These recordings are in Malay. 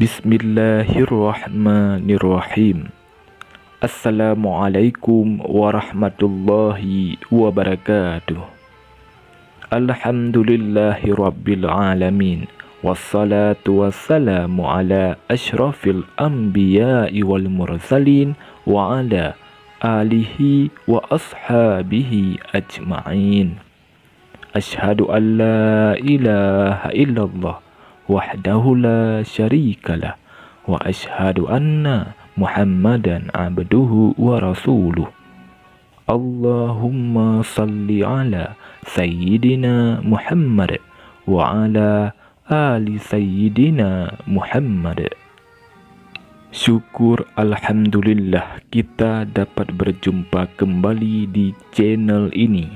Bismillahirrahmanirrahim. Assalamualaikum warahmatullahi wabarakatuh. Alhamdulillahi rabbil alamin. Wassalatu wassalamu ala ashrafil anbiya'i wal mursalin wa ala alihi wa ashabihi ajma'in. Ashhadu an la ilaha illallah wahdahu la syarikalah wa ashhadu anna Muhammadan abduhu wa rasuluh. Allahumma salli ala sayyidina Muhammad wa ala ali sayyidina Muhammad. Syukur alhamdulillah kita dapat berjumpa kembali di channel ini.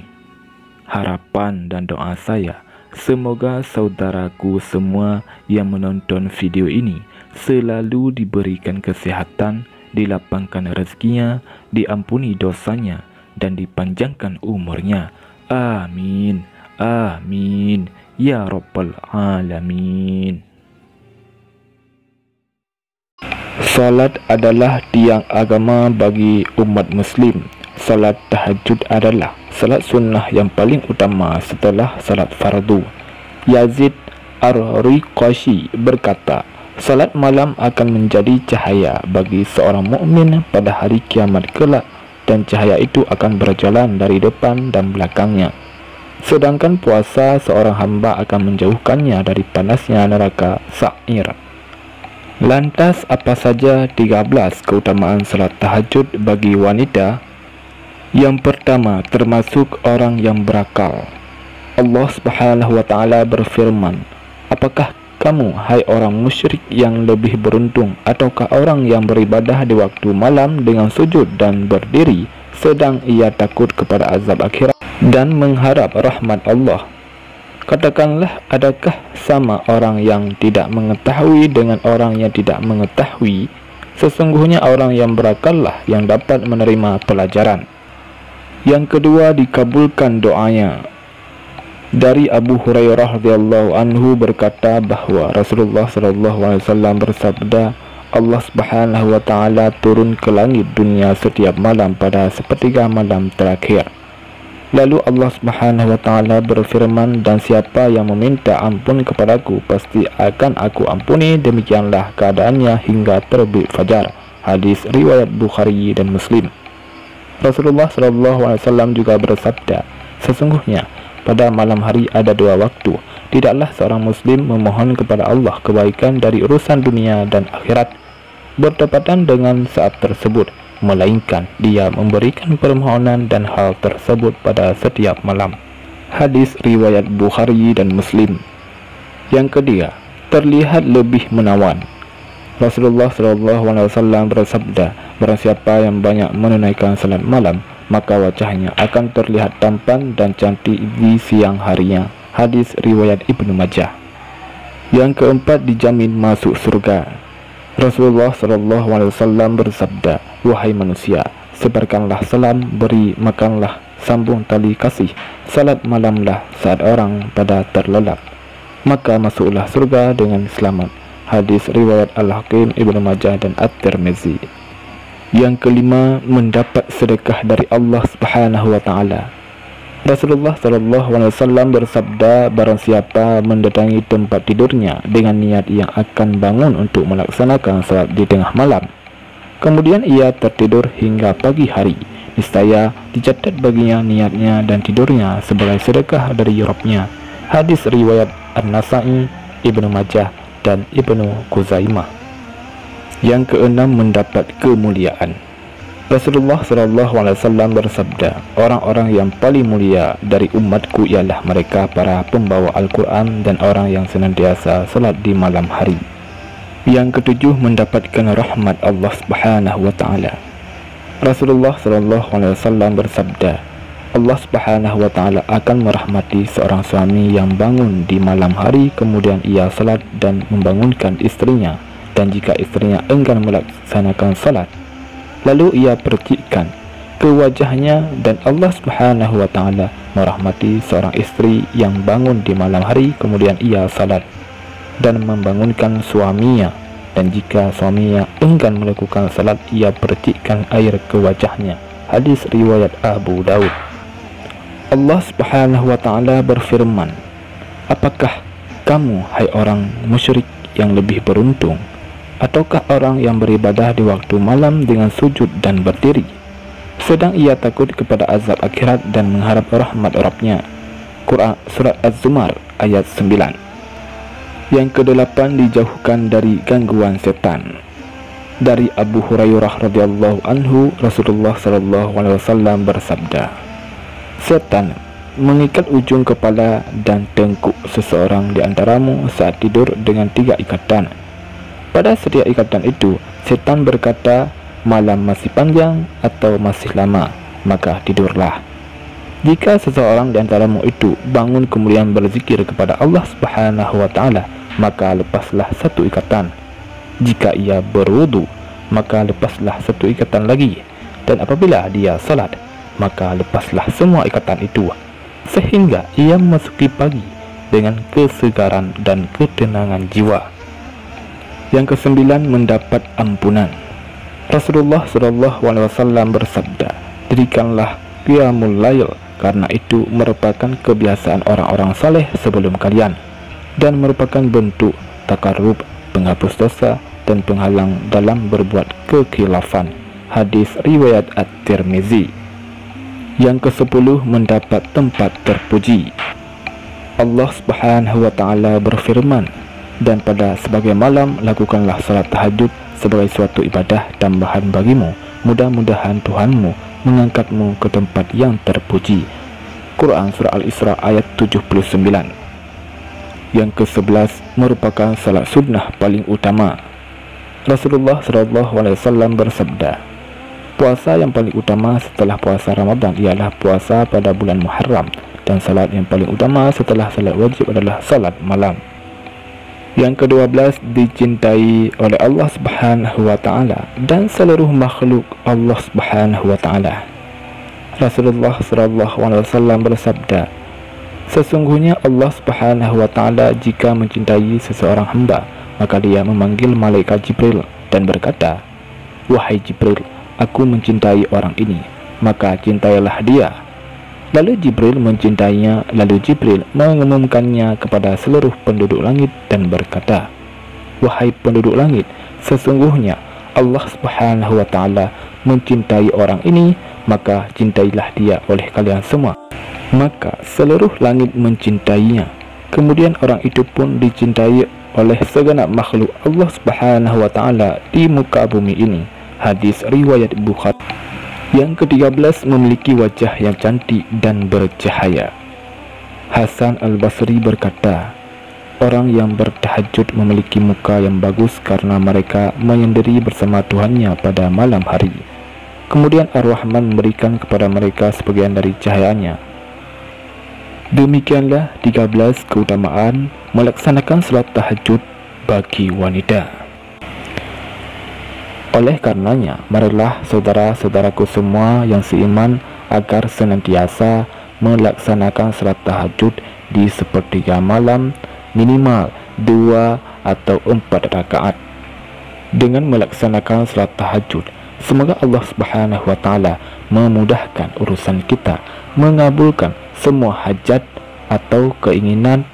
Harapan dan doa saya, semoga saudaraku semua yang menonton video ini selalu diberikan kesehatan, dilapangkan rezekinya, diampuni dosanya, dan dipanjangkan umurnya. Amin. Amin. Ya Rabbal Alamin. Salat adalah tiang agama bagi umat muslim. Salat tahajud adalah salat sunnah yang paling utama setelah salat fardu. Yazid Ar-Riqashi berkata, salat malam akan menjadi cahaya bagi seorang mukmin pada hari kiamat kelak, dan cahaya itu akan berjalan dari depan dan belakangnya. Sedangkan puasa seorang hamba akan menjauhkannya dari panasnya neraka sa'ir. Lantas apa saja 13 keutamaan salat tahajud bagi wanita? Yang pertama, termasuk orang yang berakal. Allah Subhanahu wa taala berfirman, apakah kamu, hai orang musyrik, yang lebih beruntung ataukah orang yang beribadah di waktu malam dengan sujud dan berdiri, sedang ia takut kepada azab akhirat dan mengharap rahmat Allah? Katakanlah, adakah sama orang yang tidak mengetahui dengan orang yang tidak mengetahui? Sesungguhnya orang yang berakallah yang dapat menerima pelajaran. Yang kedua, dikabulkan doanya. Dari Abu Hurairah radhiyallahu anhu berkata bahwa Rasulullah SAW bersabda, Allah Subhanahu wa taala turun ke langit dunia setiap malam pada sepertiga malam terakhir. Lalu Allah Subhanahu wa taala berfirman, dan siapa yang meminta ampun kepadaku pasti akan aku ampuni, demikianlah keadaannya hingga terbit fajar. Hadis riwayat Bukhari dan Muslim. Rasulullah SAW juga bersabda, sesungguhnya pada malam hari ada dua waktu, tidaklah seorang muslim memohon kepada Allah kebaikan dari urusan dunia dan akhirat bertepatan dengan saat tersebut, melainkan dia memberikan permohonan dan hal tersebut pada setiap malam. Hadis riwayat Bukhari dan Muslim. Yang ketiga, terlihat lebih menawan. Rasulullah SAW bersabda, barang siapa yang banyak menunaikan salat malam, maka wajahnya akan terlihat tampan dan cantik di siang harinya. Hadis riwayat Ibnu Majah. Yang keempat, dijamin masuk surga. Rasulullah SAW bersabda, wahai manusia, sebarkanlah salam, beri makanlah, sambung tali kasih, salat malamlah saat orang pada terlelap, maka masuklah surga dengan selamat. Hadis riwayat Al-Hakim, Ibnu Majah dan At-Tirmizi. Yang kelima, mendapat sedekah dari Allah Subhanahu wa taala. Rasulullah SAW bersabda, barang siapa mendatangi tempat tidurnya dengan niat yang akan bangun untuk melaksanakan salat di tengah malam, kemudian ia tertidur hingga pagi hari, niscaya dicatat baginya niatnya dan tidurnya sebagai sedekah dari Rabb-nya. Hadis riwayat An-Nasa'i, Ibnu Majah dan Ibnu Khuzaimah. Yang keenam, mendapat kemuliaan. Rasulullah SAW bersabda, orang-orang yang paling mulia dari umatku ialah mereka para pembawa Al-Quran dan orang yang senantiasa salat di malam hari. Yang ketujuh, mendapatkan rahmat Allah Subhanahu wa taala. Rasulullah SAW bersabda, Allah Subhanahu wa taala akan merahmati seorang suami yang bangun di malam hari kemudian ia salat dan membangunkan istrinya, dan jika istrinya enggan melaksanakan salat lalu ia percikkan ke wajahnya, dan Allah Subhanahu wa taala merahmati seorang istri yang bangun di malam hari kemudian ia salat dan membangunkan suaminya, dan jika suaminya enggan melakukan salat, ia percikkan air ke wajahnya. Hadis riwayat Abu Daud. Allah Subhanahu wa taala berfirman, apakah kamu, hai orang musyrik, yang lebih beruntung, ataukah orang yang beribadah di waktu malam dengan sujud dan berdiri, sedang ia takut kepada azab akhirat dan mengharap rahmat Rabb-Nya. Quran Surat Az-Zumar ayat 9. Yang ke-8, dijauhkan dari gangguan setan. Dari Abu Hurairah radhiyallahu anhu, Rasulullah sallallahu alaihi wasallam bersabda, setan mengikat ujung kepala dan tengkuk seseorang di antaramu saat tidur dengan 3 ikatan. Pada setiap ikatan itu, setan berkata, malam masih panjang atau masih lama, maka tidurlah. Jika seseorang di antaramu itu bangun kemudian berzikir kepada Allah Subhanahu wa taala, maka lepaslah 1 ikatan. Jika ia berwudu, maka lepaslah 1 ikatan lagi. Dan apabila dia salat, maka lepaslah semua ikatan itu, sehingga ia memasuki pagi dengan kesegaran dan ketenangan jiwa. Yang ke-9, mendapat ampunan. Rasulullah SAW bersabda, dirikanlah qiyamul lail, karena itu merupakan kebiasaan orang-orang saleh sebelum kalian, dan merupakan bentuk takarrub, penghapus dosa, dan penghalang dalam berbuat kekhilafan. Hadis riwayat At-Tirmizi. Yang ke-10, mendapat tempat terpuji. Allah Subhanahu wa taala berfirman, dan pada sebagai malam lakukanlah salat tahajud sebagai suatu ibadah tambahan bagimu, mudah-mudahan Tuhanmu mengangkatmu ke tempat yang terpuji. Quran Surah Al-Isra ayat 79. Yang ke-11, merupakan salat sunnah paling utama. Rasulullah SAW bersabda, puasa yang paling utama setelah puasa Ramadan ialah puasa pada bulan Muharram, dan salat yang paling utama setelah salat wajib adalah salat malam. Yang ke-12, dicintai oleh Allah Subhanahu wa taala dan seluruh makhluk Allah Subhanahu wa taala. Rasulullah SAW bersabda, sesungguhnya Allah Subhanahu wa taala jika mencintai seseorang hamba, maka dia memanggil malaikat Jibril dan berkata, wahai Jibril, aku mencintai orang ini, maka cintailah dia. Lalu Jibril mencintainya, lalu Jibril mengumumkannya kepada seluruh penduduk langit dan berkata, wahai penduduk langit, sesungguhnya Allah Subhanahu wa taala mencintai orang ini, maka cintailah dia oleh kalian semua. Maka seluruh langit mencintainya. Kemudian orang itu pun dicintai oleh segenap makhluk Allah Subhanahu wa taala di muka bumi ini. Hadis riwayat Bukhari. Yang ke-13, memiliki wajah yang cantik dan bercahaya. Hasan Al-Basri berkata, orang yang bertahajud memiliki muka yang bagus karena mereka menyendiri bersama Tuhannya pada malam hari. Kemudian Ar-Rahman memberikan kepada mereka sebagian dari cahayanya. Demikianlah 13 keutamaan melaksanakan salat tahajud bagi wanita. Oleh karenanya, marilah saudara-saudaraku semua yang seiman agar senantiasa melaksanakan salat tahajud di sepertiga malam, minimal 2 atau 4 rakaat. Dengan melaksanakan salat tahajud, semoga Allah Subhanahu wa taala memudahkan urusan kita, mengabulkan semua hajat atau keinginan,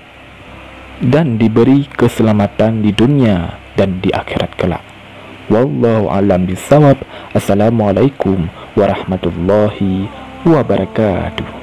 dan diberi keselamatan di dunia dan di akhirat kelak. Wallahu a'lam bishawab. Assalamualaikum warahmatullahi wabarakatuh.